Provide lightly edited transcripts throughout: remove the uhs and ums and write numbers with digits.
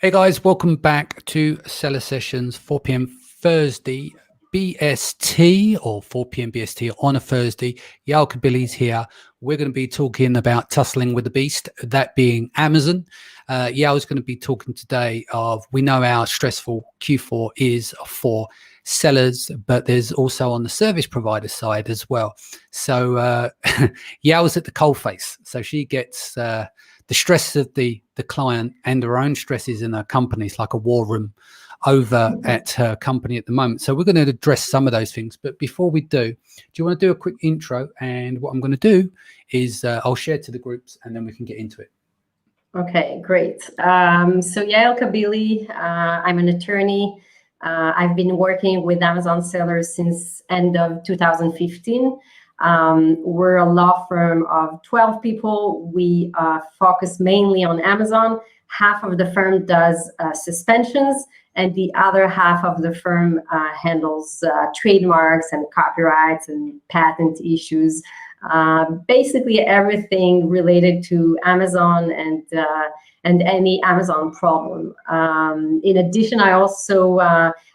Hey guys, welcome back to Seller Sessions, 4 p.m. Thursday BST or 4 p.m. BST on a Thursday. Yael Cabilly's here. We're going to be talking about tussling with the beast, that being Amazon. Yael's going to be talking today of, we know how stressful Q4 is for sellers, but there's also on the service provider side as well. So Yael's at the coalface. So she gets the stress of the client and her own stresses in her company. It's like a war room over at her company at the moment. So we're going to address some of those things. But before we do you want to do a quick intro? And what I'm going to do is I'll share to the groups and then we can get into it. Okay, great. So Yael Cabilly, I'm an attorney. I've been working with Amazon sellers since end of 2015. We're a law firm of 12 people. We focus mainly on Amazon. Half of the firm does suspensions, and the other half of the firm handles trademarks and copyrights and patent issues. Basically everything related to Amazon and any Amazon problem. In addition, I also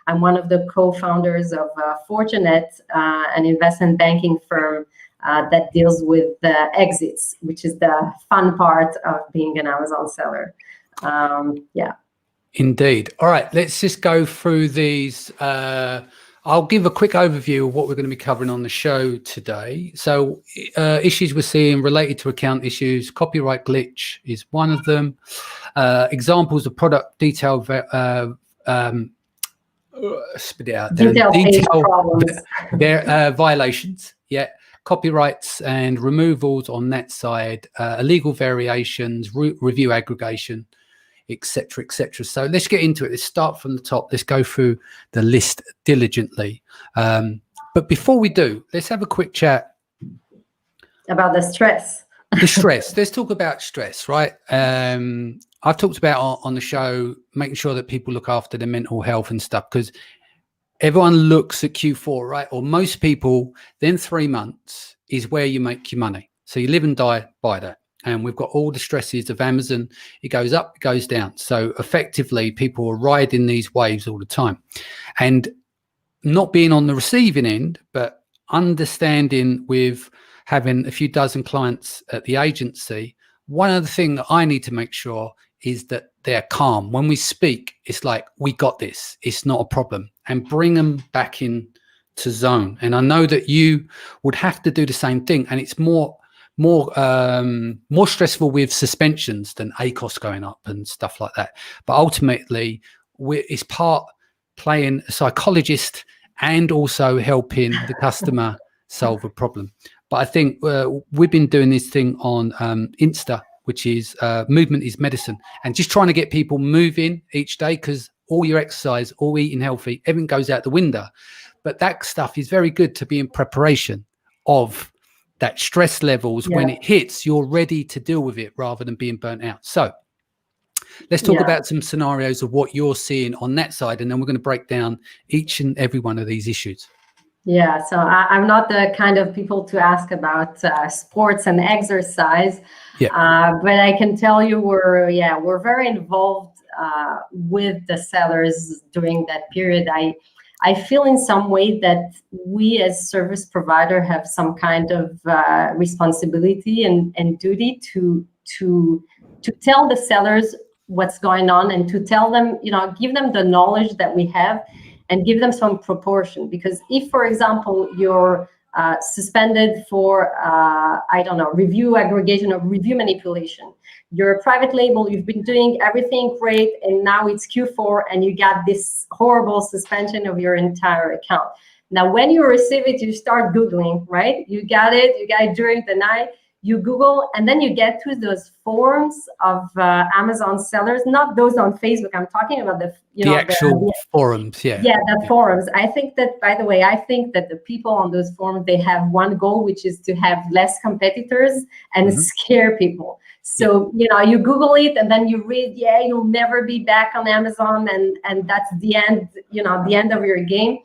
I'm one of the co-founders of Fortinet, an investment banking firm that deals with exits, which is the fun part of being an Amazon seller. Yeah. Indeed. All right, let's just go through these. I'll give a quick overview of what we're going to be covering on the show today. So issues we're seeing related to account issues, copyright glitch is one of them. Examples of product detail spit it out. Violations, yeah, copyrights and removals on that side, illegal variations, review aggregation, etc., etc. So let's get into it. Let's start from the top. Let's go through the list diligently. But before we do, let's have a quick chat about the stress. The stress. Let's talk about stress, right? I've talked about on the show making sure that people look after their mental health and stuff, because everyone looks at Q4, right? Or most people, then 3 months is where you make your money. So you live and die by that. And we've got all the stresses of Amazon. It goes up, it goes down. So effectively, people are riding these waves all the time. And not being on the receiving end, but understanding with having a few dozen clients at the agency, one of the things that I need to make sure is that they're calm. When we speak, it's like, we got this. It's not a problem. And bring them back in to zone. And I know that you would have to do the same thing. And it's more stressful with suspensions than ACOS going up and stuff like that. But ultimately, it's part playing a psychologist and also helping the customer solve a problem. But I think we've been doing this thing on Insta, which is movement is medicine, and just trying to get people moving each day, because all your exercise, all eating healthy, everything goes out the window. But that stuff is very good to be in preparation of that stress levels. When it hits, you're ready to deal with it rather than being burnt out. So let's talk about some scenarios of what you're seeing on that side, and then we're going to break down each and every one of these issues. Yeah, so I'm not the kind of people to ask about sports and exercise, but I can tell you we're very involved with the sellers during that period. I feel in some way that we as service provider have some kind of responsibility and duty to tell the sellers what's going on, and to tell them, give them the knowledge that we have and give them some proportion. Because if, for example, you're suspended for, review aggregation or review manipulation, you're a private label, you've been doing everything great, and now it's Q4 and you got this horrible suspension of your entire account. Now, when you receive it, you start Googling, right? You got it during the night, you Google, and then you get to those forums of Amazon sellers, not those on Facebook. I'm talking about the actual forums. The forums. I think that, by the way, the people on those forums, they have one goal, which is to have less competitors and scare people. So, you Google it and then you read, you'll never be back on Amazon, and that's the end, the end of your game.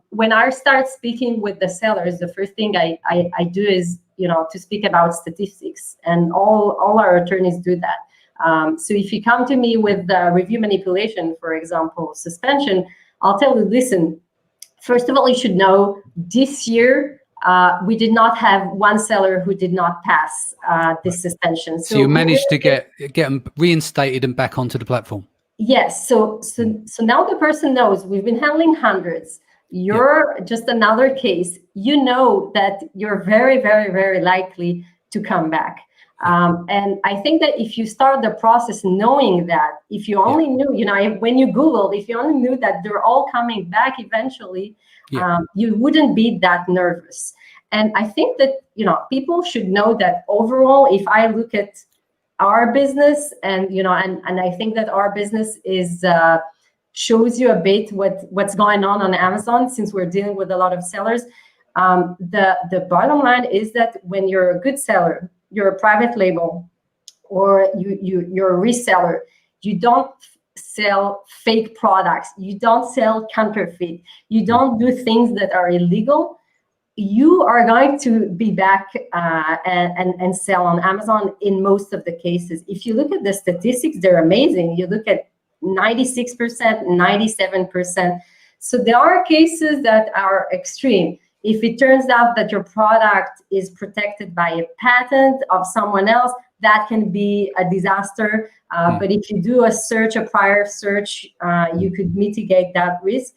When I start speaking with the sellers, the first thing I do is, to speak about statistics, and all our attorneys do that. So if you come to me with review manipulation, for example, suspension, I'll tell you, listen, first of all, you should know this year, we did not have one seller who did not pass this suspension. So you managed to get them reinstated and back onto the platform. Yes. So now the person knows we've been handling hundreds. You're just another case. You know that you're very, very, very likely to come back. And I think that if you start the process knowing that, if you only knew, when you Googled, if you only knew that they're all coming back eventually, you wouldn't be that nervous. And I think that, people should know that overall, if I look at our business and, and I think that our business is, shows you a bit what's going on Amazon, since we're dealing with a lot of sellers. The bottom line is that when you're a good seller, you're a private label, or you're a reseller, you don't sell fake products, you don't sell counterfeit, you don't do things that are illegal, you are going to be back and sell on Amazon in most of the cases. If you look at the statistics, they're amazing. You look at 96%, 97%. So there are cases that are extreme. If it turns out that your product is protected by a patent of someone else, that can be a disaster. But if you do a prior search, you could mitigate that risk.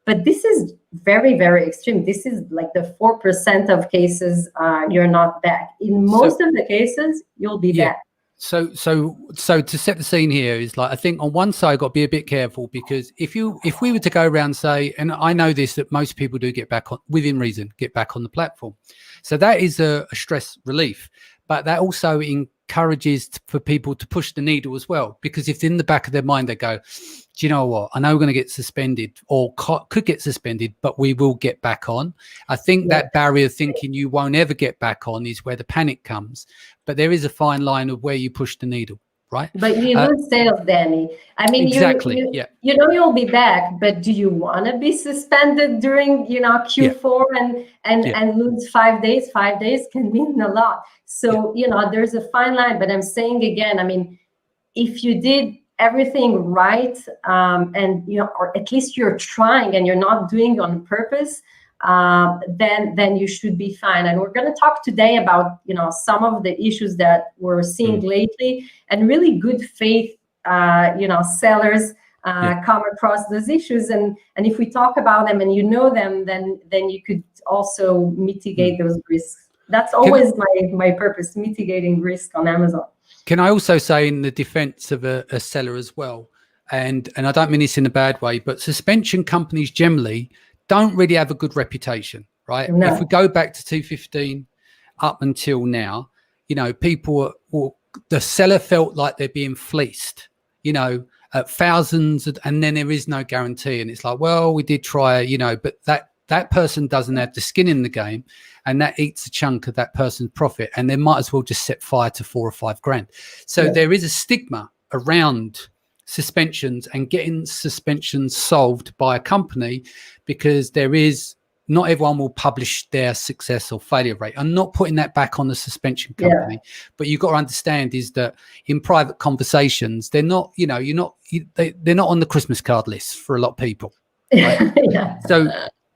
But this is very, very extreme. This is like the 4% of cases you're not back. In most of the cases, you'll be back. So to set the scene here is like, I think on one side, got to be a bit careful, because if we were to go around, say, and I know this, that most people do get back on, within reason, get back on the platform. So that is a stress relief, but that also encourages for people to push the needle as well, because if in the back of their mind they go, do you know what, I know we're going to get suspended or could get suspended, but we will get back on. I think that barrier of thinking you won't ever get back on is where the panic comes. But there is a fine line of where you push the needle, right? But you lose sales, Danny. I mean, exactly. You know you'll be back, but do you want to be suspended during Q4 and lose 5 days? 5 days can mean a lot. So there's a fine line. But I'm saying again, I mean, if you did everything right, and or at least you're trying and you're not doing it on purpose, then you should be fine. And we're going to talk today about some of the issues that we're seeing lately, and really good faith sellers come across those issues, and if we talk about them and them, then you could also mitigate those risks. That's always my purpose, mitigating risk on Amazon. Can I also say, in the defense of a seller as well, and I don't mean this in a bad way, but suspension companies generally don't really have a good reputation, right? No. If we go back to 2015 up until now, people, the seller felt like they're being fleeced, at thousands, and then there is no guarantee. And it's like, well, we did try, but that person doesn't have the skin in the game, and that eats a chunk of that person's profit, and they might as well just set fire to $4 or $5 grand. So there is a stigma around suspensions and getting suspensions solved by a company, because not everyone will publish their success or failure rate. I'm not putting that back on the suspension company, but you've got to understand is that in private conversations, they're not, they're not on the Christmas card list for a lot of people. Right? So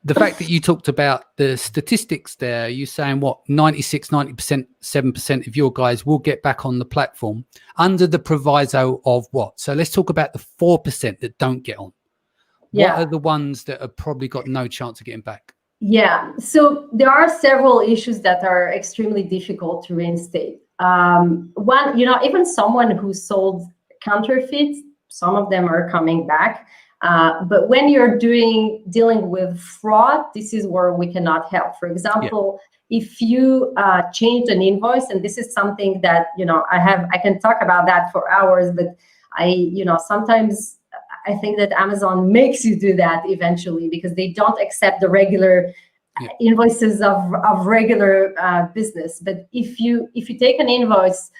the fact that you talked about the statistics there, you're saying what, 96, 90%, 7% of your guys will get back on the platform under the proviso of what? So let's talk about the 4% that don't get on. What are the ones that have probably got no chance of getting back? Yeah, so there are several issues that are extremely difficult to reinstate. One, even someone who sold counterfeits, some of them are coming back. But when you're dealing with fraud, this is where we cannot help. For example, if you change an invoice, and this is something that I can talk about that for hours, but sometimes I think that Amazon makes you do that eventually, because they don't accept the regular invoices of regular business. But if you take an invoice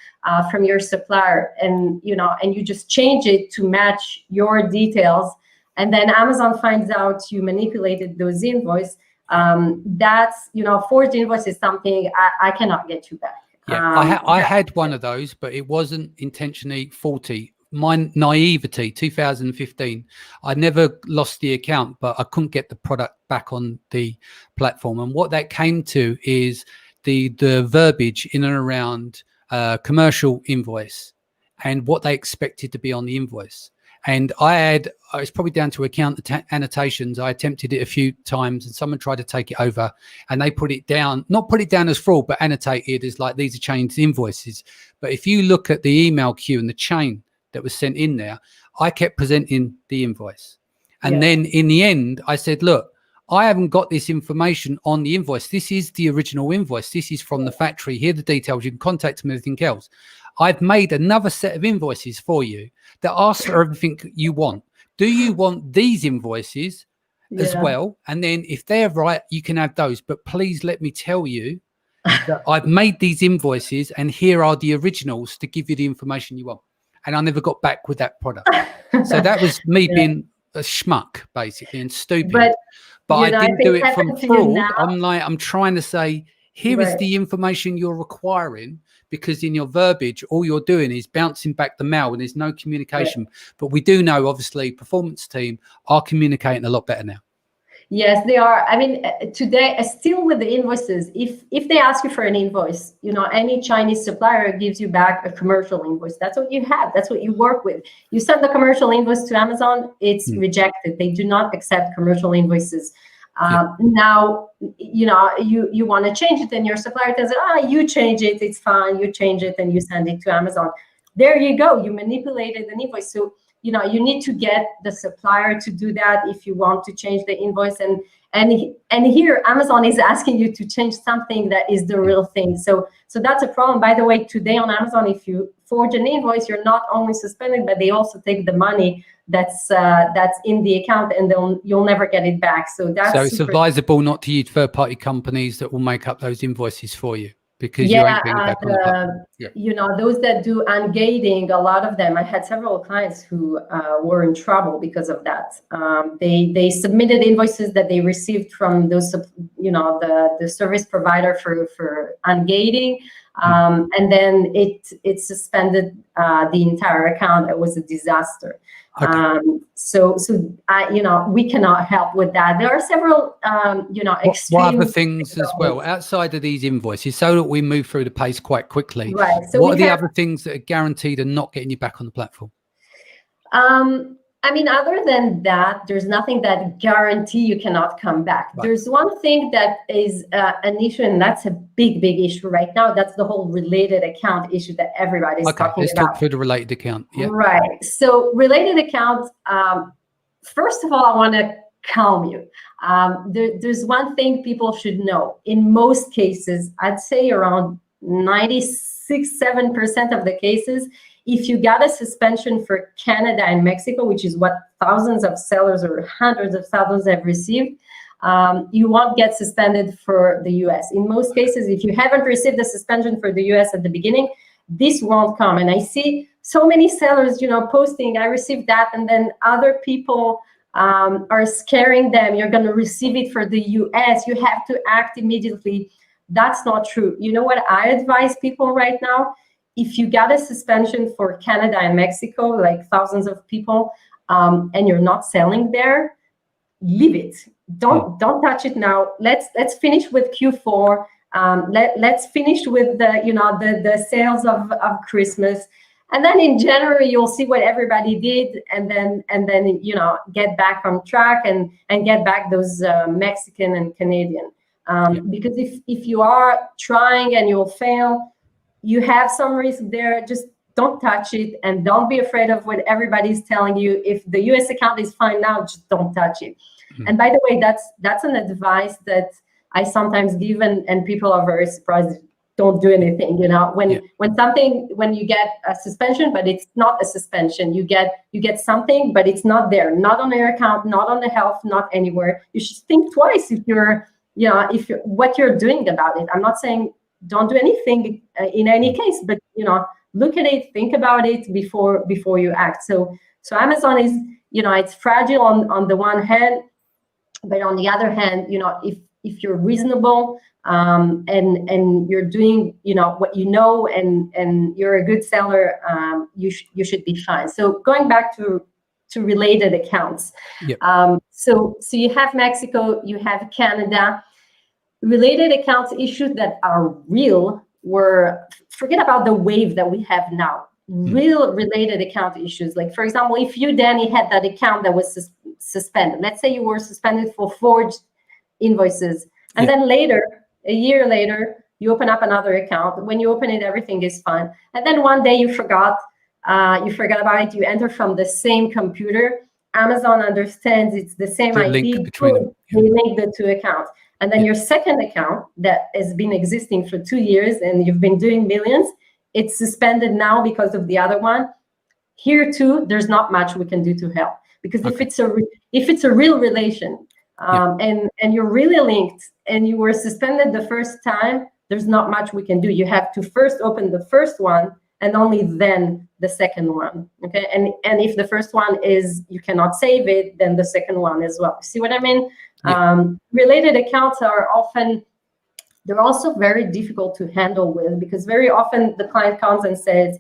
from your supplier and you just change it to match your details, and then Amazon finds out you manipulated those invoices, that's forged invoice is something I cannot get you back. Yeah, I had one of those, but it wasn't intentionally faulty. My naivety, 2015, I never lost the account, but I couldn't get the product back on the platform. And what that came to is the verbiage in and around commercial invoice and what they expected to be on the invoice. And it's probably down to account annotations. I attempted it a few times and someone tried to take it over and they put it down, not put it down as fraud, but annotated as like, these are changed invoices. But if you look at the email queue and the chain that was sent in there, I kept presenting the invoice. And then in the end, I said, look, I haven't got this information on the invoice. This is the original invoice. This is from the factory. Here are the details. You can contact them and everything else. I've made another set of invoices for you that ask for everything you want. Do you want these invoices as well? And then if they're right, you can have those. But please let me tell you that I've made these invoices and here are the originals to give you the information you want. And I never got back with that product. So that was me being a schmuck, basically, and stupid. But I didn't do it from fraud. I'm trying to say, here is the information you're requiring, because in your verbiage, all you're doing is bouncing back the mail and there's no communication. But we do know, obviously, performance team are communicating a lot better now. Yes, they are. I mean, today, still with the invoices, if they ask you for an invoice, any Chinese supplier gives you back a commercial invoice. That's what you have. That's what you work with. You send the commercial invoice to Amazon, it's rejected. They do not accept commercial invoices. Now, you want to change it and your supplier tells you change it. It's fine. You change it and you send it to Amazon. There you go. You manipulated an invoice. So, you need to get the supplier to do that if you want to change the invoice. And here, Amazon is asking you to change something that is the real thing. So that's a problem. By the way, today on Amazon, if you forge an invoice, you're not only suspended, but they also take the money that's in the account, and you'll never get it back. So it's advisable not to use third-party companies that will make up those invoices for you, because you ain't getting back on the platform. Those that do ungating, a lot of them, I had several clients who were in trouble because of that. They submitted invoices that they received from those, the service provider for ungating, and then it suspended the entire account. It was a disaster. Okay. So we cannot help with that. There are several, extreme. What other things as well outside of these invoices, so that we move through the pace quite quickly? Right. So what are the other things that are guaranteed and not getting you back on the platform? Other than that, there's nothing that guarantee you cannot come back. Right. There's one thing that is an issue, and that's a big issue right now. That's the whole related account issue that everybody's talking about. Let's talk through the related account. Yeah. Right. So related accounts, first of all, I want to calm you. There's one thing people should know. In most cases, I'd say around 96-7% of the cases, if you got a suspension for Canada and Mexico, which is what thousands of sellers or hundreds of thousands have received, you won't get suspended for the US. In most cases, if you haven't received a suspension for the US at the beginning, this won't come. And I see so many sellers, posting, I received that, and then other people are scaring them. You're going to receive it for the US. You have to act immediately. That's not true. You know what I advise people right now? If you got a suspension for Canada and Mexico, like thousands of people, and you're not selling there, leave it. Don't touch it now. Let's finish with Q4. Let's finish with the sales of Christmas, and then in January you'll see what everybody did, and then get back on track and get back those Mexican and Canadian. Because if you are trying and you'll fail, you have some risk there. Just don't touch it, and don't be afraid of what everybody's telling you. If the US account is fine now, just don't touch it. Mm-hmm. And by the way, that's an advice that I sometimes give, and people are very surprised. Don't do anything. When you get a suspension, but it's not a suspension. You get something, but it's not there, not on your account, not on the health, not anywhere. You should think twice if what you're doing about it. I'm not saying don't do anything in any case, but look at it, think about it before you act. So Amazon is, it's fragile on the one hand, but on the other hand, if you're reasonable, and you're doing, what and you're a good seller, you should be fine. So going back to related accounts. Yep. So you have Mexico, you have Canada. Related accounts issues that are real forget about the wave that we have now. Real related account issues. Like, for example, if you, Danny, had that account that was suspended, let's say you were suspended for forged invoices, and then later, a year later, you open up another account. When you open it, everything is fine. And then one day you forgot about it. You enter from the same computer. Amazon understands it's the same The IP. link between them. They link the two accounts. And then your second account that has been existing for 2 years and you've been doing millions, it's suspended now because of the other one. Here too, there's not much we can do to help, because if it's a real relation, and you're really linked and you were suspended the first time, there's not much we can do. You have to first open the first one and only then the second one. Okay, and if the first one is you cannot save it, then the second one as well. See what I mean? Related accounts are often, they're also very difficult to handle with, because very often the client comes and says,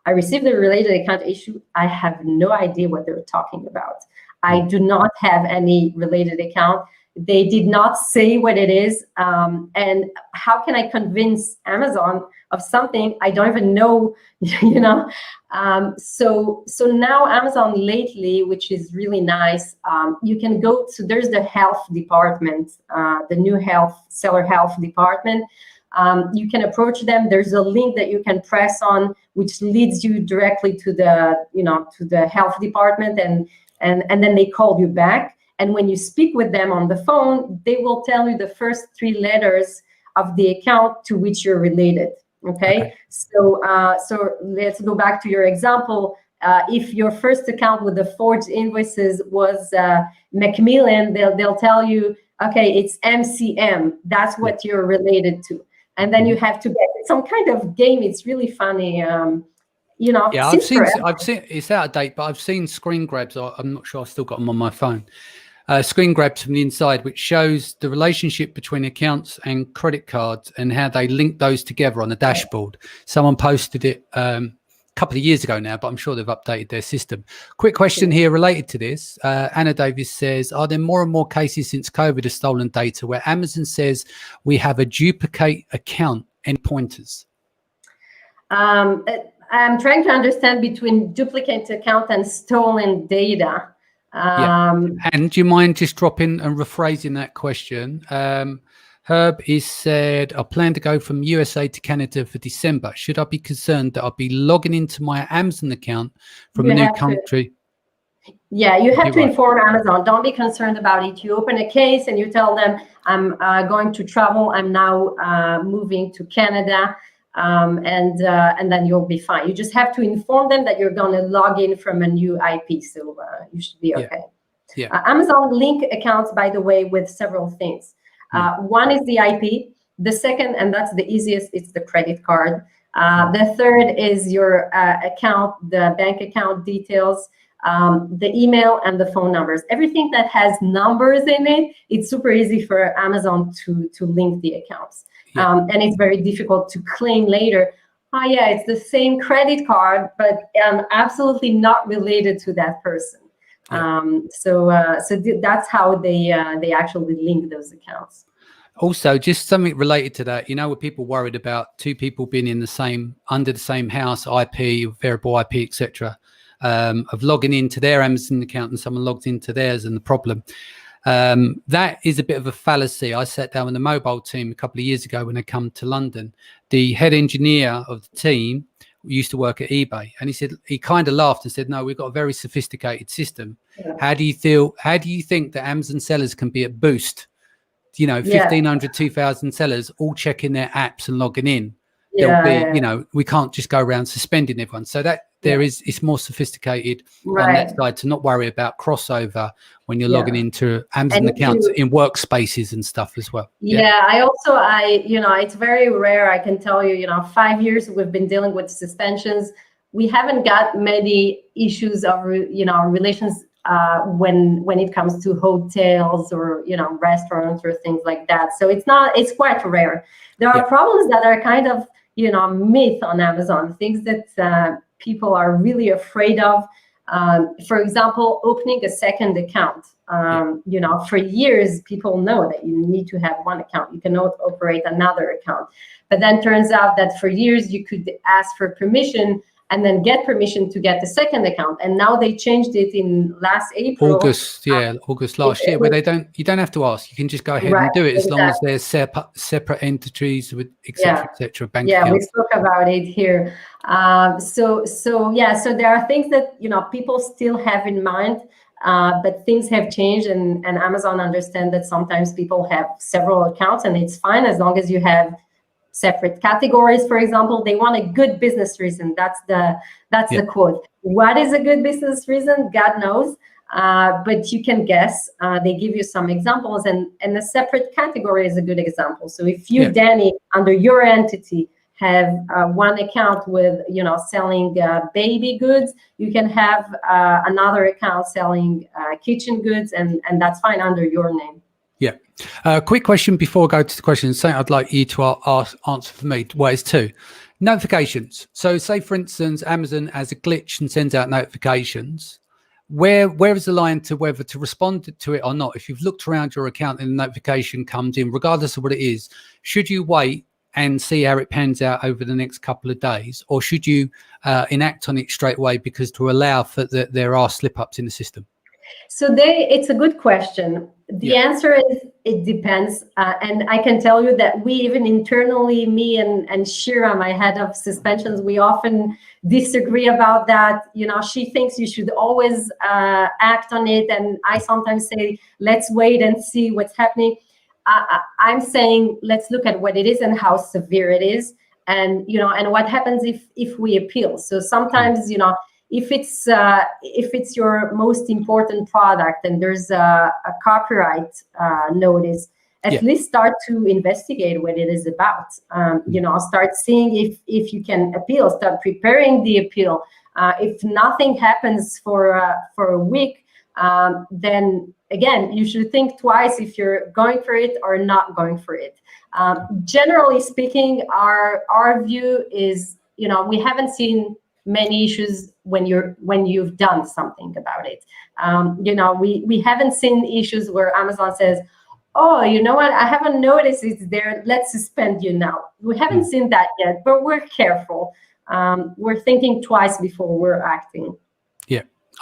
I received a related account issue. I have no idea what they're talking about. I do not have any related account. They did not say what it is. And how can I convince Amazon of something I don't even know, So now Amazon lately, which is really nice, you can go to, there's the health department, the new seller health department. You can approach them. There's a link that you can press on, which leads you directly to the health department, and then they call you back. And when you speak with them on the phone, they will tell you the first 3 letters of the account to which you're related. Okay. So let's go back to your example. If your first account with the forged invoices was Macmillan, they'll tell you, okay, it's MCM. That's what you're related to. And then you have to get some kind of game. It's really funny. Yeah, I've seen it's out of date, but I've seen screen grabs. I'm not sure I've still got them on my phone. Screen grabs from the inside, which shows the relationship between accounts and credit cards and how they link those together on the dashboard. Someone posted it a couple of years ago now, but I'm sure they've updated their system. Quick question here related to this. Anna Davis says, are there more and more cases since COVID of stolen data where Amazon says we have a duplicate account? Any pointers? I'm trying to understand between duplicate account and stolen data. And do you mind just dropping and rephrasing that question? Herb is said, I plan to go from USA to Canada for December. Should I be concerned that I'll be logging into my Amazon account from a new country? Yeah, you have to inform Amazon. Don't be concerned about it. You open a case and you tell them, I'm going to travel. I'm now moving to Canada. And then you'll be fine. You just have to inform them that you're going to log in from a new IP, so you should be okay. Amazon link accounts, by the way, with several things. One is the IP. The second, and that's the easiest, it's the credit card. The third is your account, the bank account details, the email, and the phone numbers. Everything that has numbers in it, it's super easy for Amazon to link the accounts. And it's very difficult to claim later, oh yeah, it's the same credit card, but I'm absolutely not related to that person. So that's how they actually link those accounts. Also, just something related to that, where people worried about 2 people being under the same house, IP, variable IP, etc., of logging into their Amazon account and someone logged into theirs, and the problem. That is a bit of a fallacy. I sat down with the mobile team a couple of years ago when they come to London. The head engineer of the team used to work at eBay, and he kind of laughed and said, no, we've got a very sophisticated system. How do you think that Amazon sellers can be at Boost, 1,500, 2,000 sellers all checking their apps and logging in? There'll be, we can't just go around suspending everyone. So that it's more sophisticated on that side to not worry about crossover when you're logging into Amazon accounts in workspaces and stuff as well. It's very rare. I can tell you, 5 years we've been dealing with suspensions. We haven't got many issues of, relations when it comes to hotels or restaurants or things like that. So it's quite rare. There are problems that are kind of myth on Amazon, things that people are really afraid of. For example, opening a second account. For years, people know that you need to have one account. You cannot operate another account. But then turns out that for years you could ask for permission and then get permission to get the second account. And now they changed it in last April. August last year, where you don't have to ask. You can just go ahead and do it as long as there's separate entities with et cetera, bank accounts. We spoke about it here. So there are things that people still have in mind, but things have changed, and Amazon understand that sometimes people have several accounts, and it's fine as long as you have separate categories. For example, they want a good business reason. That's the quote. What is a good business reason? God knows. But you can guess. They give you some examples, and a separate category is a good example. So if you, Danny, under your entity have one account with selling baby goods, you can have another account selling kitchen goods, and that's fine under your name. Quick question before I go to the question. Something I'd like you to answer for me. Well, it's two. Notifications. So say, for instance, Amazon has a glitch and sends out notifications. Where is the line to whether to respond to it or not? If you've looked around your account and the notification comes in, regardless of what it is, should you wait and see how it pans out over the next couple of days? Or should you enact on it straight away because to allow for there are slip-ups in the system? So it's a good question. The answer is it depends. And I can tell you that we even internally, me and Shira, my head of suspensions, we often disagree about that. She thinks you should always act on it. And I sometimes say, let's wait and see what's happening. I'm saying, let's look at what it is and how severe it is. And, and what happens if we appeal. So sometimes, if it's your most important product and there's a copyright notice, at least start to investigate what it is about. Start seeing if you can appeal. Start preparing the appeal. If nothing happens for a week, then again, you should think twice if you're going for it or not going for it. Generally speaking, our view is, we haven't seen many issues when you've done something about it. We haven't seen issues where Amazon says, oh, you know what, I haven't noticed it's there, let's suspend you now. We haven't seen that yet, but we're careful. We're thinking twice before we're acting.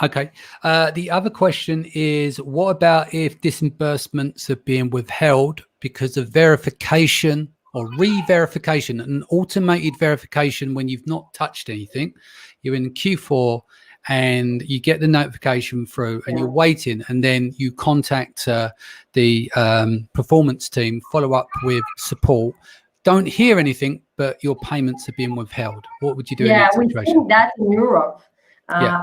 Okay. The other question is, what about if disbursements are being withheld because of verification or re-verification, an automated verification when you've not touched anything? You're in Q4 and you get the notification through and you're waiting, and then you contact the performance team, follow up with support, don't hear anything, but your payments are being withheld. What would you do in that situation? We've seen that in Europe.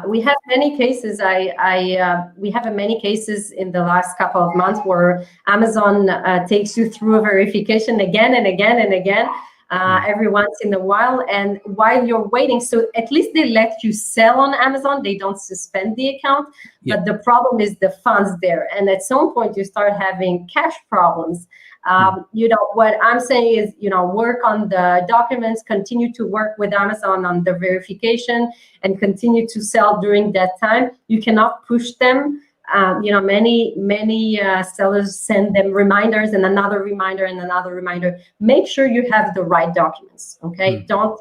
We have many cases. We have many cases in the last couple of months where Amazon takes you through a verification again and again and again, every once in a while. And while you're waiting, so at least they let you sell on Amazon. They don't suspend the account. But the problem is the funds there. And at some point, you start having cash problems. What I'm saying is, work on the documents, continue to work with Amazon on the verification, and continue to sell during that time. You cannot push them. Many sellers send them reminders and another reminder and another reminder. Make sure you have the right documents. Okay. Don't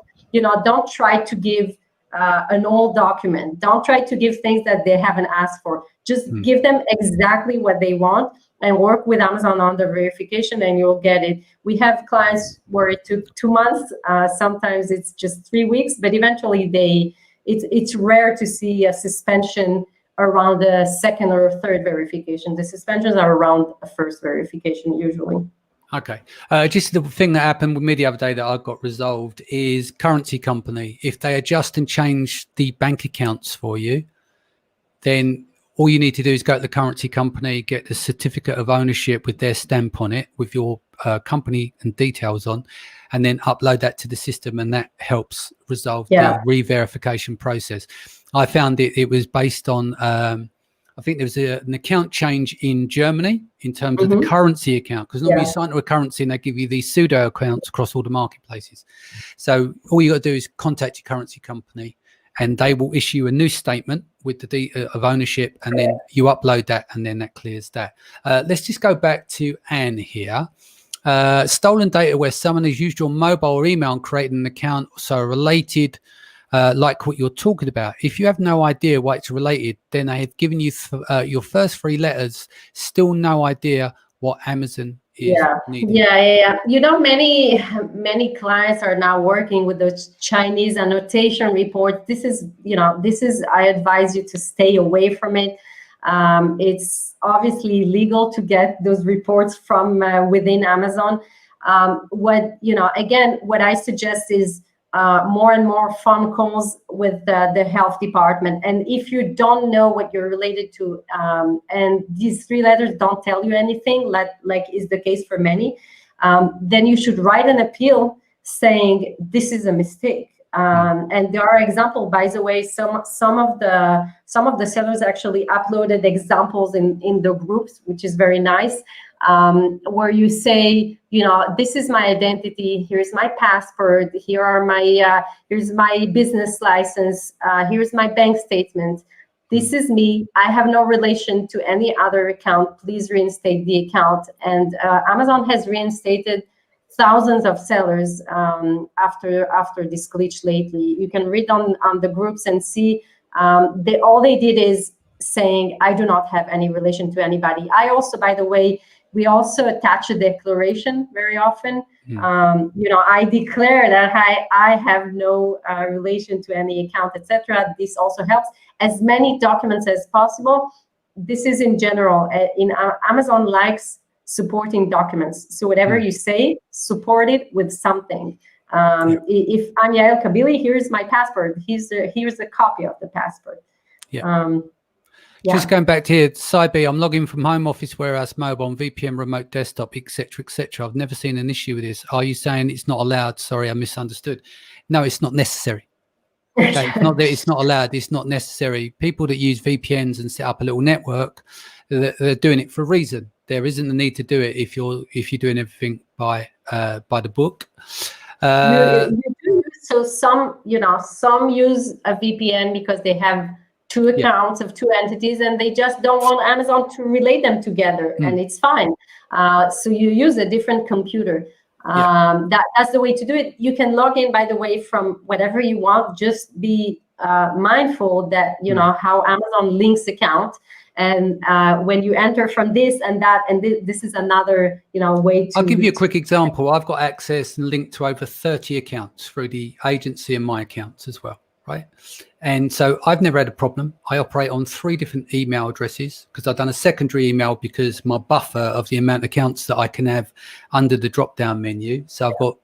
try to give an old document. Don't try to give things that they haven't asked for. Just give them exactly what they want and work with Amazon on the verification, and you'll get it. We have clients where it took 2 months. Sometimes it's just 3 weeks, but eventually it's rare to see a suspension around the second or third verification. The suspensions are around a first verification usually. Okay. Just the thing that happened with me the other day that I got resolved is currency company. If they adjust and change the bank accounts for you, then all you need to do is go to the currency company, get the certificate of ownership with their stamp on it, with your company and details on, and then upload that to the system, and that helps resolve the re-verification process. I found it was based on I think there was an account change in Germany in terms of the currency account, because normally you sign to a currency and they give you these pseudo accounts across all the marketplaces. So all you got to do is contact your currency company, and they will issue a new statement with the of ownership, and then you upload that, and then that clears that. Let's just go back to Anne here. Stolen data where someone has used your mobile or email and created an account, so related, like what you're talking about. If you have no idea why it's related, then they have given you your first 3 letters, still no idea what Amazon is needing. Yeah. You know, many clients are now working with those Chinese annotation reports. This is, I advise you to stay away from it. It's obviously legal to get those reports from within Amazon. What I suggest is more and more phone calls with the health department. And if you don't know what you're related to, and these 3 letters don't tell you anything, like is the case for many, then you should write an appeal saying this is a mistake. And there are examples, by the way, some of the sellers actually uploaded examples in the groups, which is very nice, where you say, this is my identity, here's my passport, here's my business license, here's my bank statement, this is me, I have no relation to any other account, please reinstate the account. And Amazon has reinstated thousands of sellers after this glitch lately. You can read on the groups and see all they did is saying, I do not have any relation to anybody. I also, by the way, we also attach a declaration very often. I declare that I have no relation to any account, etc. This also helps. As many documents as possible. This is in general. Amazon likes supporting documents. So whatever you say, support it with something. If I'm Yael Cabilly, here's my passport. Here's a copy of the passport. Just going back to here, Cybe, I'm logging from home office, warehouse, mobile, VPN, remote desktop, etc., etc. I've never seen an issue with this. Are you saying it's not allowed? Sorry, I misunderstood. No, it's not necessary. Okay, it's not that it's not allowed. It's not necessary. People that use VPNs and set up a little network, they're doing it for a reason. There isn't the need to do it if you're doing everything by the book. So some use a VPN because they have 2 accounts of 2 entities, and they just don't want Amazon to relate them together, and it's fine. So you use a different computer. That's the way to do it. You can log in, by the way, from whatever you want. Just be mindful that how Amazon links account, and when you enter from this and that, and this is another way to. I'll give you a quick example. I've got access and linked to over 30 accounts through the agency and my accounts as well, right? And so I've never had a problem. I operate on 3 different email addresses because I've done a secondary email because my buffer of the amount of accounts that I can have under the drop-down menu. So I've got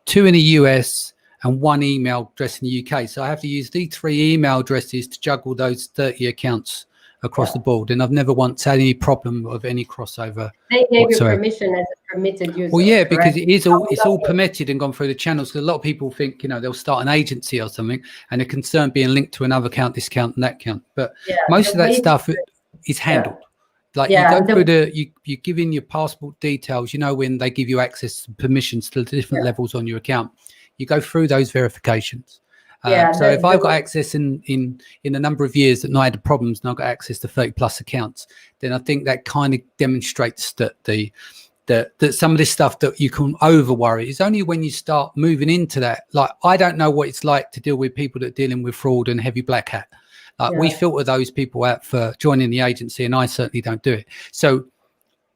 2 in the US and 1 email address in the UK. So I have to use these 3 email addresses to juggle those 30 accounts across the board, and I've never once had any problem of any crossover. They gave you permission as a permitted user. Well, yeah, because it's all permitted and gone through the channels. Because a lot of people think they'll start an agency or something, and they're concerned being linked to another account, this account, and that account. But most of that stuff is handled. Like you go through you give in your passport details. When they give you access to permissions to the different levels on your account, you go through those verifications. So if I've got access in a number of years that I had problems and I've got access to 30 plus accounts, then I think that kind of demonstrates that that some of this stuff that you can over worry is only when you start moving into that. Like, I don't know what it's like to deal with people that are dealing with fraud and heavy black hat. We filter those people out for joining the agency, and I certainly don't do it. So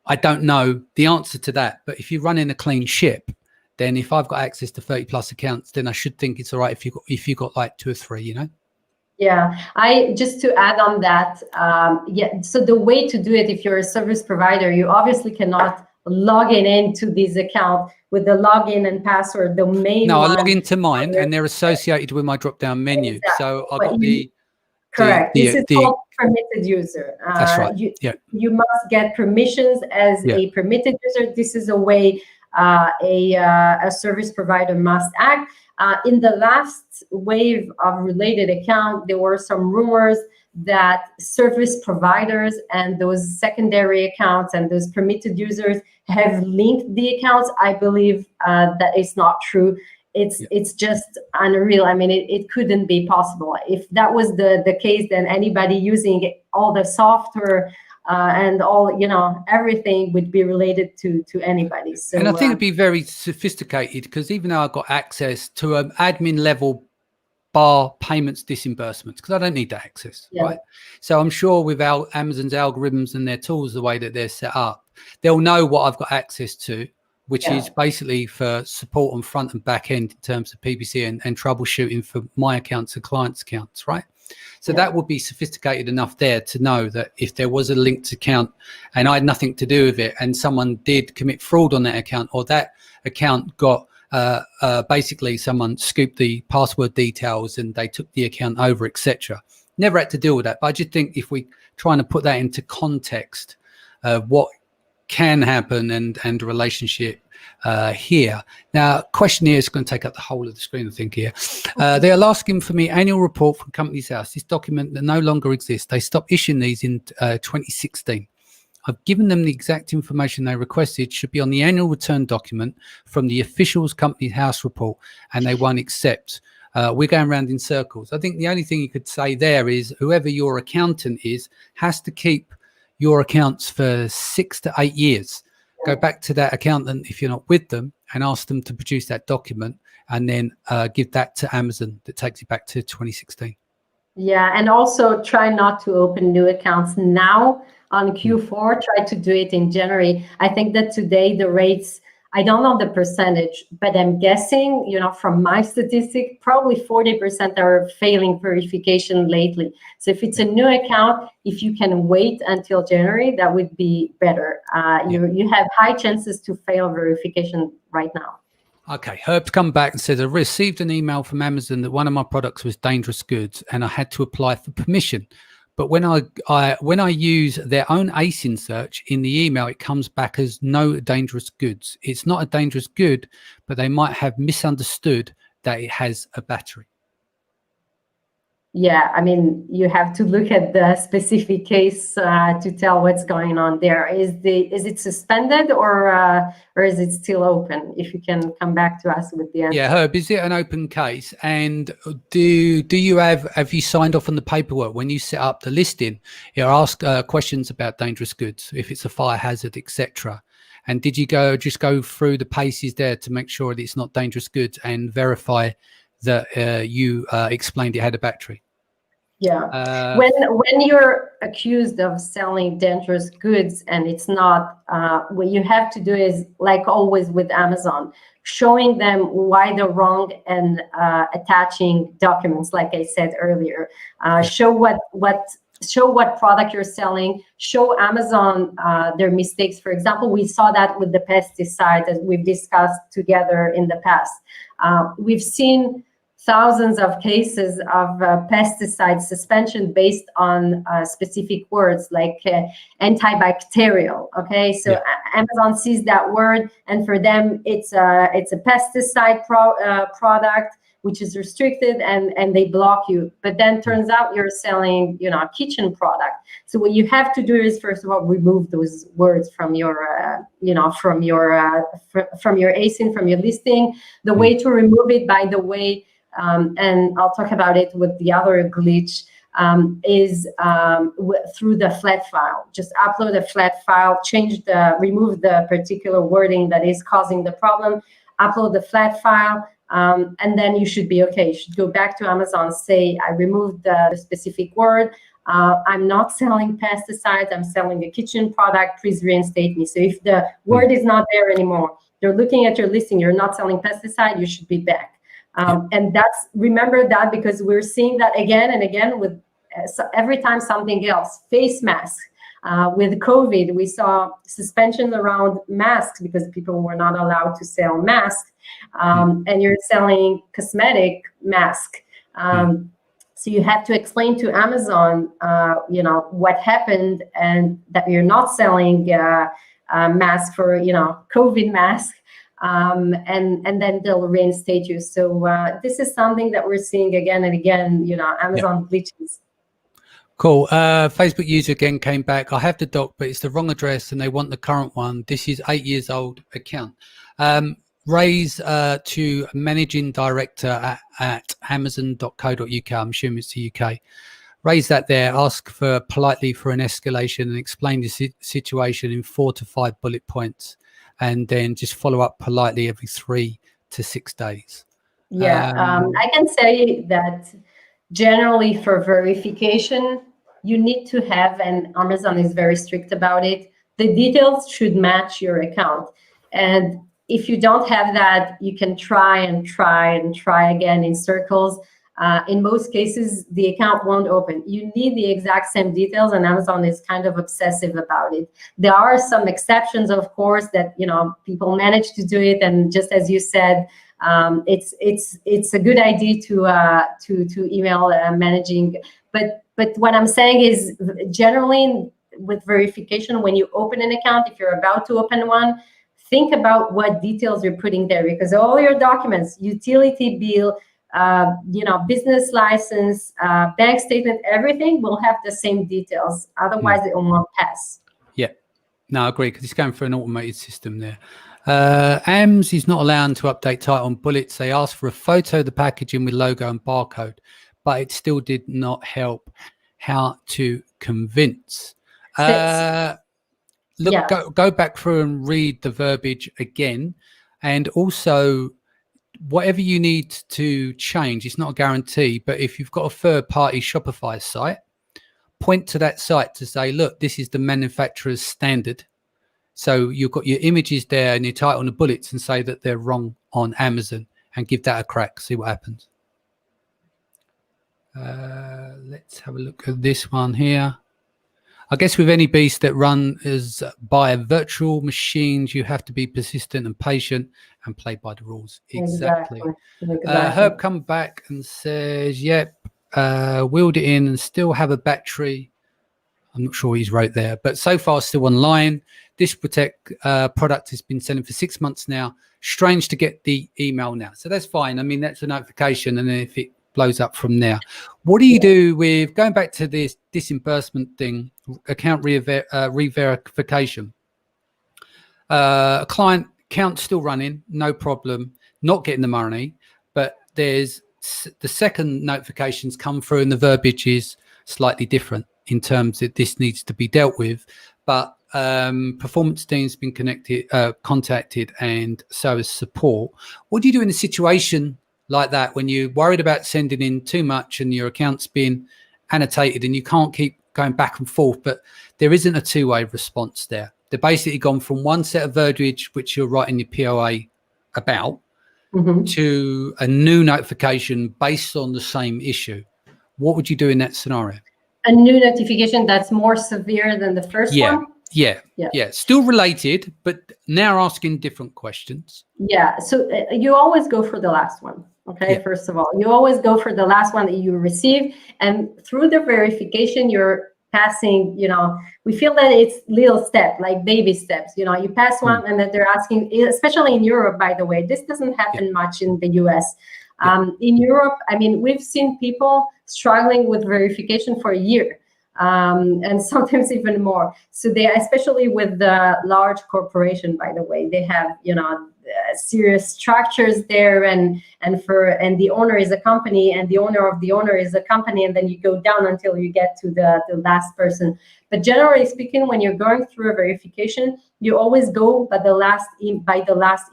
I don't know the answer to that. But if you're running a clean ship, then if I've got access to 30 plus accounts, then I should think it's all right if you got like 2 or 3, Yeah, just to add on that, so the way to do it, if you're a service provider, you obviously cannot log into this account with the login and password, the main No, one. I log into mine and they're associated with my drop-down menu. Exactly. So I've got correct. This is called permitted user. That's right. You must get permissions as a permitted user. This is a way a service provider must act. In the last wave of related account, there were some rumors that service providers and those secondary accounts and those permitted users have linked the accounts. I believe that it's not true. It's just unreal. I mean, it couldn't be possible. If that was the case, then anybody using all the software and all, everything would be related to anybody. So, and I think it'd be very sophisticated, because even though I got access to an admin level bar payments disbursements, because I don't need that access, right? So I'm sure without Amazon's algorithms and their tools, the way that they're set up, they'll know what I've got access to, which is basically for support on front and back end in terms of PPC and troubleshooting for my accounts and clients' accounts, right? So that would be sophisticated enough there to know that if there was a linked account and I had nothing to do with it, and someone did commit fraud on that account, or that account got basically someone scooped the password details and they took the account over, etc. Never had to deal with that. But I just think if we trying to put that into context of what can happen and the relationship here. Now, question here is going to take up the whole of the screen, I think, here. They are asking for me annual report from Companies House. This document that no longer exists. They stopped issuing these in 2016. I've given them the exact information they requested should be on the annual return document from the official's Companies House report, and they won't accept. We're going around in circles. I think the only thing you could say there is whoever your accountant is has to keep your accounts for 6 to 8 years. Go back to that accountant if you're not with them and ask them to produce that document, and then give that to Amazon. That takes you back to 2016. Yeah, and also try not to open new accounts now on Q4. Try to do it in January. I think that today the rates, I don't know the percentage, but I'm guessing, from my statistic, probably 40% are failing verification lately. So if it's a new account, if you can wait until January, that would be better. You have high chances to fail verification right now. Okay, Herb's come back and said, I received an email from Amazon that one of my products was dangerous goods and I had to apply for permission. But when I use their own ASIN search in the email, it comes back as no dangerous goods. It's not a dangerous good, but they might have misunderstood that it has a battery. Yeah, I mean, you have to look at the specific case to tell what's going on there. Is it suspended or is it still open? If you can come back to us with the answer. Yeah, Herb, is it an open case? And do you have you signed off on the paperwork when you set up the listing? You're asked questions about dangerous goods, if it's a fire hazard, etc. And did you just go through the paces there to make sure that it's not dangerous goods and verify that you explained it had a battery? Yeah. When you're accused of selling dangerous goods and it's not, what you have to do is, like always with Amazon, showing them why they're wrong and attaching documents, like I said earlier. Show what product you're selling. Show Amazon their mistakes. For example, we saw that with the pesticides, as we've discussed together in the past. We've seen thousands of cases of pesticide suspension based on specific words like antibacterial. Okay, so Amazon sees that word, and for them it's a pesticide product which is restricted, and they block you. But then turns out you're selling, a kitchen product. So what you have to do is, first of all, remove those words from your, from your ASIN, from your listing. The way to remove it, by the way, and I'll talk about it with the other glitch, is through the flat file. Just upload a flat file, remove the particular wording that is causing the problem, upload the flat file, and then you should be okay. You should go back to Amazon, say, I removed the specific word. I'm not selling pesticides, I'm selling a kitchen product, please reinstate me. So if the word is not there anymore, you're looking at your listing, you're not selling pesticide, you should be back. And remember that, because we're seeing that again and again with every time something else. Face mask. With COVID, we saw suspensions around masks because people were not allowed to sell masks. And you're selling cosmetic mask. So you have to explain to Amazon, what happened, and that you're not selling mask for, COVID mask. And then they'll reinstate you. So this is something that we're seeing again and again, Amazon glitches. Cool. Facebook user again came back. I have the doc, but it's the wrong address and they want the current one. This is 8 years old account. Raise to managing director at amazon.co.uk. I'm assuming it's the UK. Raise that there. Ask for politely for an escalation and explain the situation in 4 to 5 bullet points. And then just follow up politely every 3 to 6 days. Yeah, I can say that generally for verification, you need to have, and Amazon is very strict about it, the details should match your account. And if you don't have that, you can try and try and try again in circles. In most cases, the account won't open. You need the exact same details, and Amazon is kind of obsessive about it. There are some exceptions, of course, that people manage to do it, and just as you said, it's a good idea to email managing. But what I'm saying is, generally with verification, when you open an account, if you're about to open one, think about what details you're putting there, because all your documents, utility bill, business license, bank statement, everything will have the same details. Otherwise, it will not pass. Yeah, no, I agree, because it's going for an automated system there. AMS is not allowed to update title on bullets. They asked for a photo of the packaging with logo and barcode, but it still did not help. How to convince? Look, yeah. Go back through and read the verbiage again, and also whatever you need to change. It's not a guarantee, but if you've got a third-party Shopify site, point to that site to say, look, this is the manufacturer's standard. So you've got your images there and your title and the bullets, and say that they're wrong on Amazon, and give that a crack. See what happens. Let's have a look at this one here. I guess with any beast that run is by virtual machines, you have to be persistent and patient and play by the rules. Exactly. Herb come back and says, yep, wheeled it in and still have a battery. I'm not sure what he's wrote there, but so far still online. This Protect product has been selling for 6 months now. Strange to get the email now. So that's fine. I mean, that's a notification. And then if it blows up from there, what do you do with going back to this disbursement thing, account re-verification? A client account still running, no problem, not getting the money, but there's the second notifications come through and the verbiage is slightly different in terms that this needs to be dealt with, but performance team's been contacted, and so is support. What do you do in a situation like that when you're worried about sending in too much and your account's been annotated and you can't keep going back and forth, but there isn't a two-way response there? They're basically gone from one set of verbiage, which you're writing your POA about, to a new notification based on the same issue. What would you do in that scenario? A new notification that's more severe than the first one? Yeah. Still related, but now asking different questions. Yeah. So you always go for the last one. Okay. Yeah. First of all, you always go for the last one that you receive, and through the verification, you're passing, we feel that it's little steps, like baby steps. You pass one and then they're asking, especially in Europe, by the way, this doesn't happen much in the US. In Europe, I mean, we've seen people struggling with verification for a year, and sometimes even more. So they, especially with the large corporation, by the way, they have, serious structures there, and the owner is a company, and the owner of the owner is a company, and then you go down until you get to the last person. But generally speaking, when you're going through a verification, you always go by the last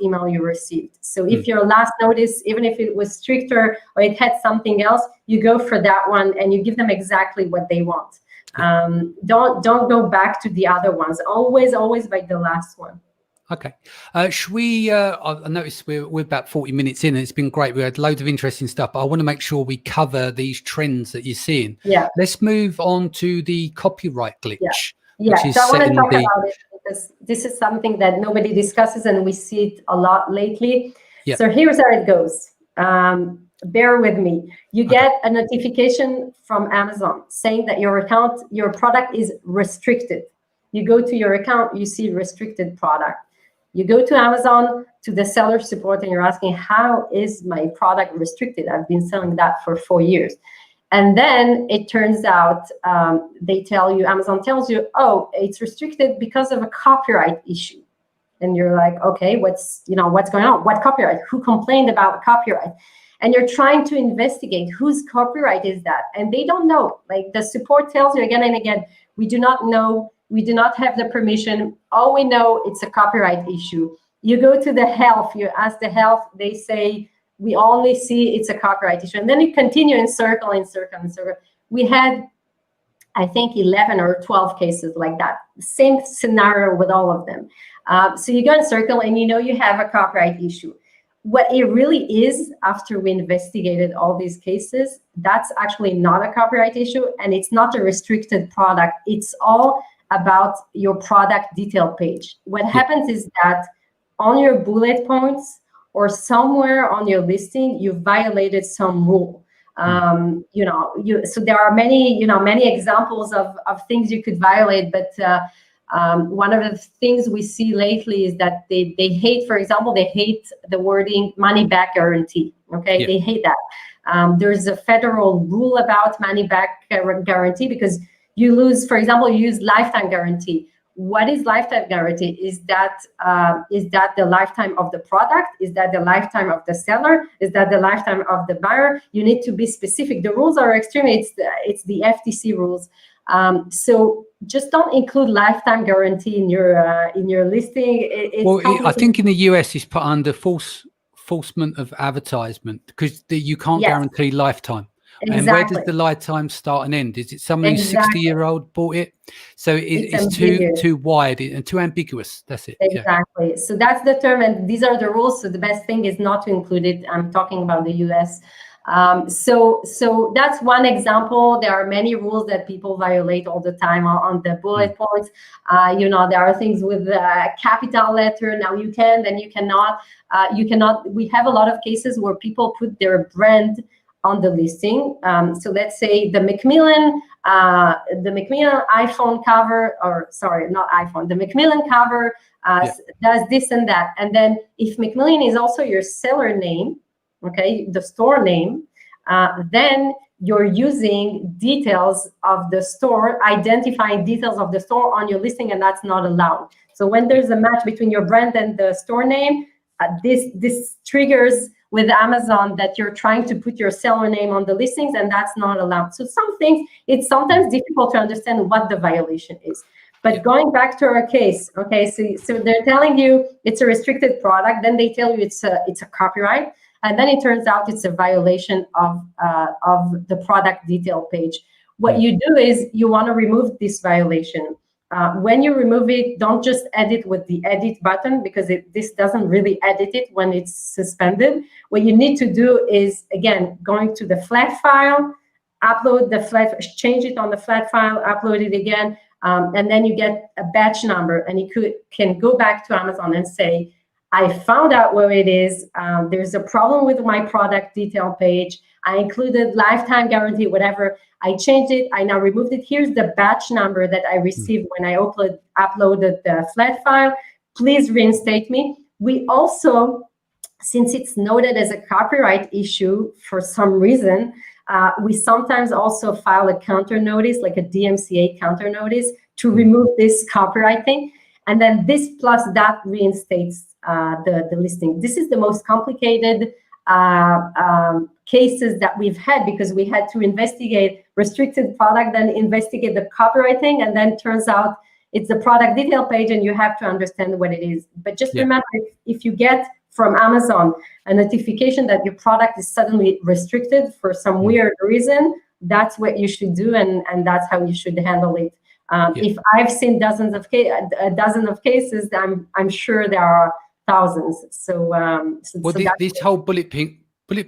email you received. So if your last notice, even if it was stricter or it had something else, you go for that one and you give them exactly what they want. Don't go back to the other ones. Always by the last one. Okay. Should we, I noticed we're about 40 minutes in, and it's been great. We had loads of interesting stuff, but I want to make sure we cover these trends that you're seeing. Yeah. Let's move on to the copyright glitch. Yeah. So I want to talk about it because this is something that nobody discusses, and we see it a lot lately. Yeah. So here's how it goes. Bear with me. You get a notification from Amazon saying that your product is restricted. You go to your account, you see restricted product. You go to Amazon, to the seller support, and you're asking, how is my product restricted? I've been selling that for 4 years. And then it turns out Amazon tells you, oh, it's restricted because of a copyright issue. And you're like, okay, what's going on? What copyright? Who complained about copyright? And you're trying to investigate whose copyright is that. And they don't know. Like, the support tells you again and again, we do not know. We do not have the permission. All we know, it's a copyright issue. You go to the health, you ask the health, they say, we only see it's a copyright issue. And then you continue in circle. We had, I think, 11 or 12 cases like that. Same scenario with all of them. So you go in circle and you have a copyright issue. What it really is, after we investigated all these cases, that's actually not a copyright issue, and it's not a restricted product. It's all about your product detail page. What happens is that on your bullet points or somewhere on your listing, you violated some rule. So there are many examples of things you could violate, but one of the things we see lately is that they hate, for example, they hate the wording money back guarantee. Okay, yeah. They hate that. There's a federal rule about money back guarantee because you lose, for example, you use lifetime guarantee. What is lifetime guarantee? Is that the lifetime of the product? Is that the lifetime of the seller? Is that the lifetime of the buyer? You need to be specific. The rules are extreme. It's the FTC rules. So just don't include lifetime guarantee in your listing. I think in the US it's put under falsement of advertisement because you can't guarantee lifetime. Exactly. And where does the lifetime start and end? Is it somebody who's 60-year-old bought it? So it's too wide and too ambiguous. That's it. Exactly. Yeah. So that's the term, and these are the rules. So the best thing is not to include it. I'm talking about the US. So that's one example. There are many rules that people violate all the time on the bullet points. There are things with capital letter. Now you can, then you cannot. You cannot. We have a lot of cases where people put their brand on the listing. So let's say the Macmillan iPhone cover, or sorry, not iPhone, the Macmillan cover does this and that. And then if Macmillan is also your seller name, okay, the store name, then you're using details of the store, identifying details of the store on your listing, and that's not allowed. So when there's a match between your brand and the store name, this triggers with Amazon that you're trying to put your seller name on the listings, and that's not allowed. So some things, it's sometimes difficult to understand what the violation is. But going back to our case, okay, so they're telling you it's a restricted product, then they tell you it's a copyright, and then it turns out it's a violation of the product detail page. What you do is you want to remove this violation. When you remove it, don't just edit with the edit button because this doesn't really edit it when it's suspended. What you need to do is, again, going to the flat file, upload the flat, change it on the flat file, upload it again, and then you get a batch number, and you can go back to Amazon and say, I found out where it is. There's a problem with my product detail page. I included lifetime guarantee, whatever. I changed it. I now removed it. Here's the batch number that I received when I uploaded the flat file. Please reinstate me. We also, since it's noted as a copyright issue for some reason, we sometimes also file a counter notice, like a DMCA counter notice, to remove this copyright thing. And then this plus that reinstates the listing. This is the most complicated cases that we've had because we had to investigate restricted product, then investigate the copyright thing, and then turns out it's the product detail page and you have to understand what it is. But just remember, if you get from Amazon a notification that your product is suddenly restricted for some weird reason, that's what you should do, and that's how you should handle it. If I've seen a dozen of cases, I'm sure there are thousands. This whole bullet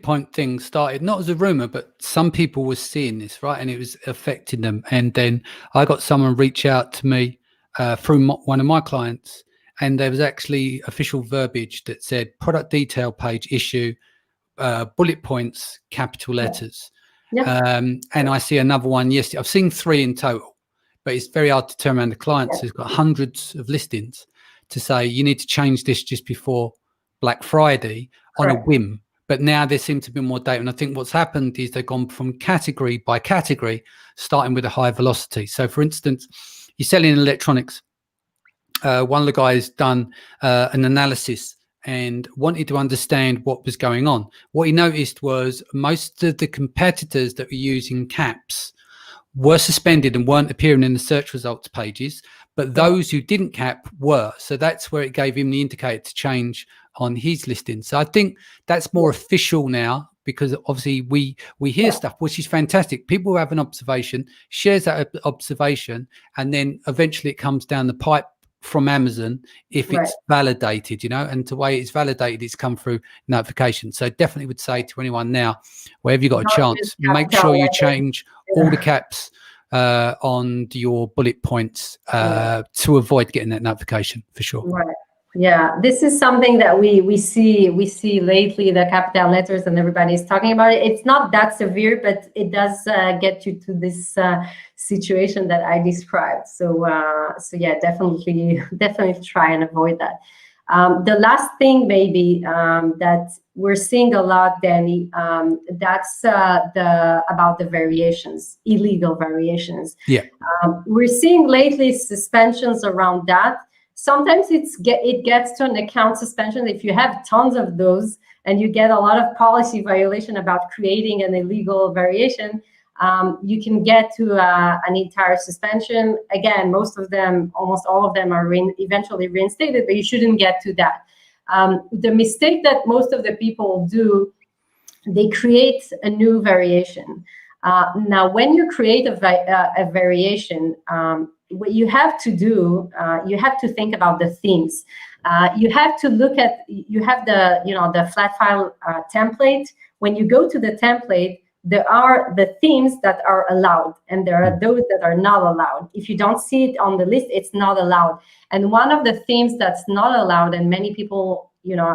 point thing started not as a rumor, but some people were seeing this, right, and it was affecting them. And then I got someone reach out to me through one of my clients, and there was actually official verbiage that said product detail page issue, bullet points, capital letters. And I see another one yesterday. I've seen 3 in total, but it's very hard to turn around the clients who's got hundreds of listings to say you need to change this just before Black Friday on a whim, But now there seems to be more data. And I think what's happened is they've gone from category by category, starting with a high velocity. So for instance, you're selling electronics. One of the guys done an analysis and wanted to understand what was going on. What he noticed was most of the competitors that were using caps were suspended and weren't appearing in the search results pages, but those who didn't cap were. So that's where it gave him the indicator to change on his listing. So I think that's more official now, because obviously we hear stuff, which is fantastic. People have an observation, shares that observation, and then eventually it comes down the pipe from Amazon if it's validated, and the way it's validated, it's come through notification. So definitely would say to anyone now, wherever you got a chance, make sure you change all the caps on your bullet points to avoid getting that notification, for sure. Right. Yeah, this is something that we see lately, the capital letters, and everybody's talking about it. It's not that severe, but it does get you to this situation that I described. So yeah, definitely try and avoid that. The last thing maybe that we're seeing a lot, Danny, that's about the variations, illegal variations. Yeah. We're seeing lately suspensions around that. Sometimes it gets to an account suspension if you have tons of those and you get a lot of policy violation about creating an illegal variation. You can get to an entire suspension. Again, most of them, almost all of them, are eventually reinstated, but you shouldn't get to that. The mistake that most of the people do, they create a new variation. Now, when you create a variation, what you have to do, you have to think about the themes. You have to look at, you have the flat file template. When you go to the template, there are the themes that are allowed, and there are those that are not allowed. If you don't see it on the list, it's not allowed. And one of the themes that's not allowed, and many people,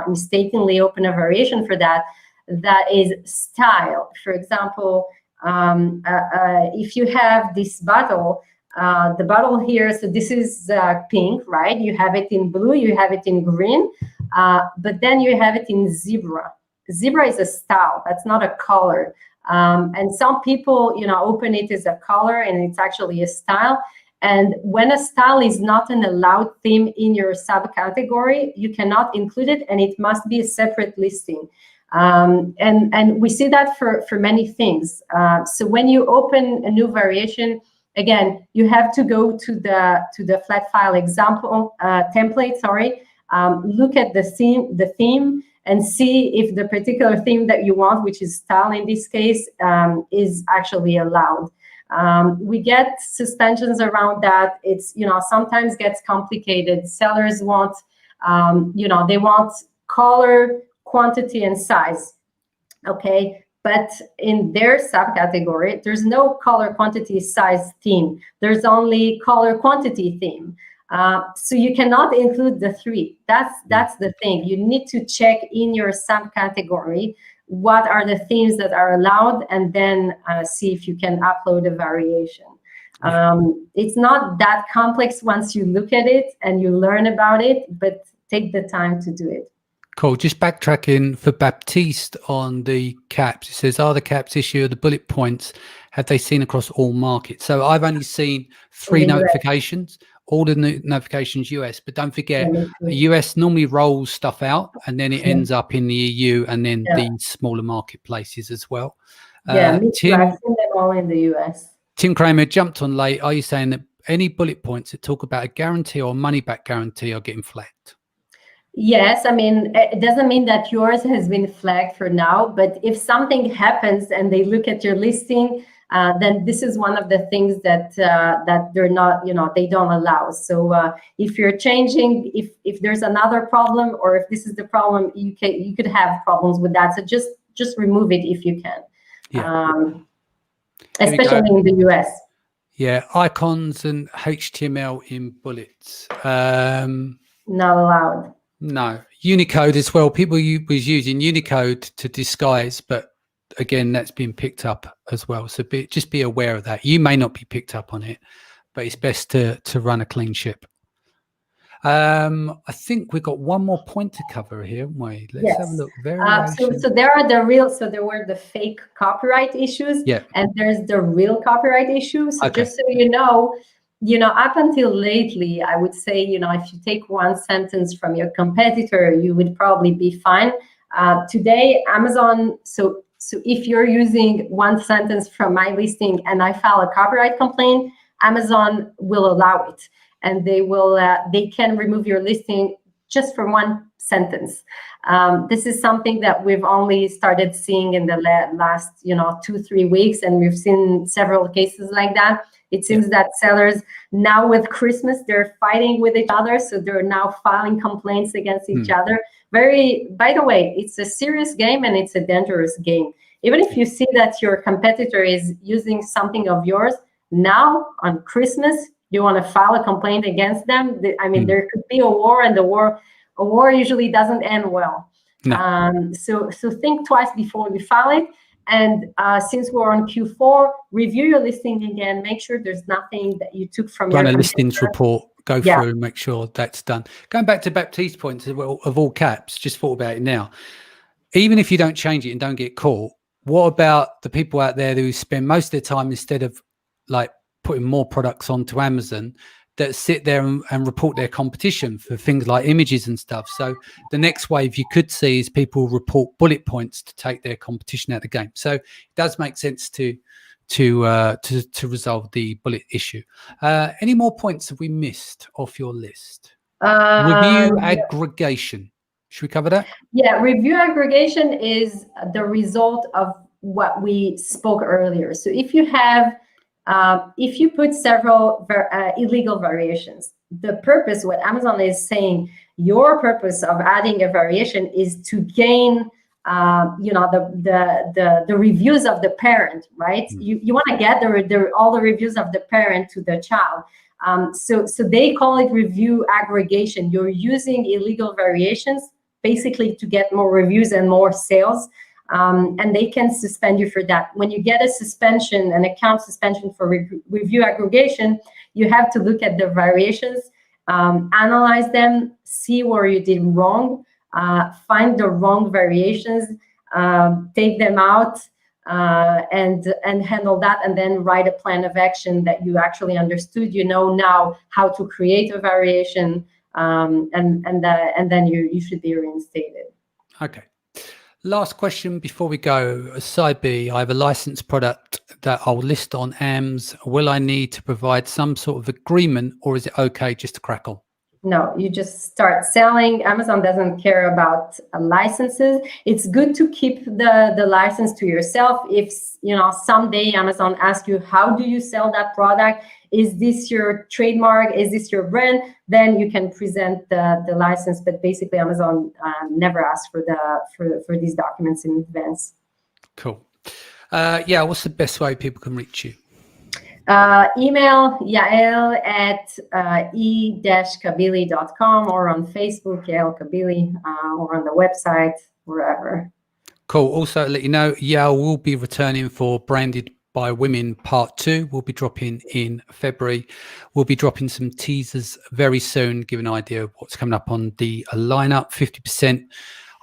mistakenly open a variation for that, that is style. For example, if you have this bottle, the bottle here, so this is pink, right? You have it in blue, you have it in green, but then you have it in zebra. Zebra is a style, that's not a color. And some people, open it as a color, and it's actually a style. And when a style is not an allowed theme in your subcategory, you cannot include it, and it must be a separate listing. And we see that for many things. So when you open a new variation, again, you have to go to the flat file example template. Look at the theme, and see if the particular theme that you want, which is style in this case, is actually allowed. We get suspensions around that. It's, sometimes gets complicated. Sellers want, they want color, quantity, and size. Okay. But in their subcategory, there's no color, quantity, size theme. There's only color, quantity theme. So you cannot include the three. That's the thing. You need to check in your subcategory what are the themes that are allowed, and then see if you can upload a variation. It's not that complex once you look at it and you learn about it, but take the time to do it. Cool. Just backtracking for Baptiste on the caps. It says, are the caps issue of the bullet points, have they seen across all markets? So I've only seen 3 notifications, all the notifications US, but don't forget, the US normally rolls stuff out and then it ends up in the EU and then the smaller marketplaces as well. Yeah, me too. I've seen them all in the US. Tim Kramer jumped on late. Are you saying that any bullet points that talk about a guarantee or money back guarantee are getting flagged? Yes, I mean, it doesn't mean that yours has been flagged for now, but if something happens and they look at your listing, then this is one of the things that they're not, they don't allow. So if you're changing, if there's another problem, or if this is the problem, you could have problems with that. So just remove it if you can. Yeah. Especially in the US. Yeah, icons and HTML in bullets. Not allowed. No, Unicode as well. People was using Unicode to disguise, but again, that's been picked up as well. So just be aware of that. You may not be picked up on it, but it's best to run a clean ship. I think we've got one more point to cover here, haven't we? Let's have a look. Variation. So there are the real, so there were the fake copyright issues, and there's the real copyright issues. So just so you know, up until lately, I would say, if you take one sentence from your competitor, you would probably be fine. Today, Amazon, so if you're using one sentence from my listing and I file a copyright complaint, Amazon will allow it, and they can remove your listing just for one sentence. This is something that we've only started seeing in the last 2-3 weeks, and we've seen several cases like that. It seems that sellers now, with Christmas, they're fighting with each other, so they're now filing complaints against each other. By the way, it's a serious game and it's a dangerous game. Even if you see that your competitor is using something of yours, now on Christmas, you want to file a complaint against them. There could be a war, and a war usually doesn't end well. No. So think twice before you file it. And since we're on Q4, review your listing again. Make sure there's nothing that you took from your run a listings report. Go through and make sure that's done. Going back to Baptiste's point of all caps, just thought about it now. Even if you don't change it and don't get caught, what about the people out there who spend most of their time, instead of like putting more products onto Amazon, that sit there and report their competition for things like images and stuff? So the next wave you could see is people report bullet points to take their competition out of the game. So it does make sense to resolve the bullet issue. Any more points have we missed off your list? Review aggregation. Should we cover that? Yeah, review aggregation is the result of what we spoke earlier. So if you have if you put several illegal variations, the purpose, what Amazon is saying, your purpose of adding a variation is to gain, the reviews of the parent, right? You want to get all the reviews of the parent to the child. So they call it review aggregation. You're using illegal variations basically to get more reviews and more sales. And they can suspend you for that. When you get a suspension, an account suspension for review aggregation, you have to look at the variations, analyze them, see where you did wrong, find the wrong variations, take them out, and handle that, and then write a plan of action that you actually understood. You know now how to create a variation, and then you should be reinstated. Okay. Last question before we go. Side B, I have a licensed product that I'll list on AMS. Will I need to provide some sort of agreement, or is it okay just to crackle? No, you just start selling. Amazon doesn't care about licenses. It's good to keep the license to yourself. If someday Amazon asks you, how do you sell that product? Is this your trademark? Is this your brand? Then you can present the license. But basically, Amazon never asks for these documents in advance. Cool. What's the best way people can reach you? Email Yael at e-cabilly.com, or on Facebook, Yael Cabilly, or on the website, wherever. Cool. Also, let you know, Yael will be returning for Branded by Women Part 2. We'll be dropping in February. We'll be dropping some teasers very soon, give an idea of what's coming up on the lineup. 50%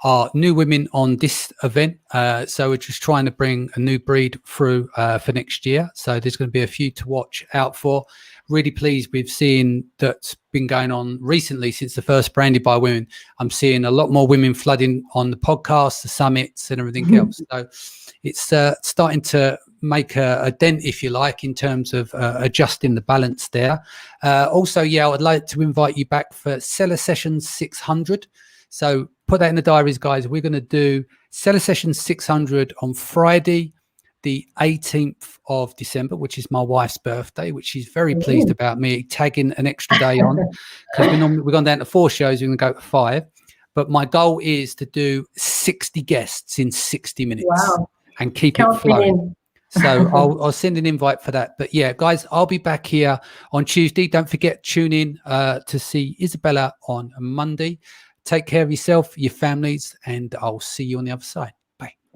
are new women on this event. So we're just trying to bring a new breed through for next year. So there's going to be a few to watch out for. Really pleased with seeing that's been going on recently since the first Branded by Women. I'm seeing a lot more women flooding on the podcasts, the summits and everything else. So it's starting to make a dent, if you like, in terms of adjusting the balance there. Also, I'd like to invite you back for Seller Sessions 600. So put that in the diaries, guys. We're going to do Seller Session 600 on Friday, the 18th of December, which is my wife's birthday, which she's very pleased about me tagging an extra day on, because we've gone down to 4 shows. We're going to go to 5. But my goal is to do 60 guests in 60 minutes and keep it flowing. So I'll send an invite for that. But yeah, guys, I'll be back here on Tuesday. Don't forget, tune in to see Isabella on Monday. Take care of yourself, your families, and I'll see you on the other side.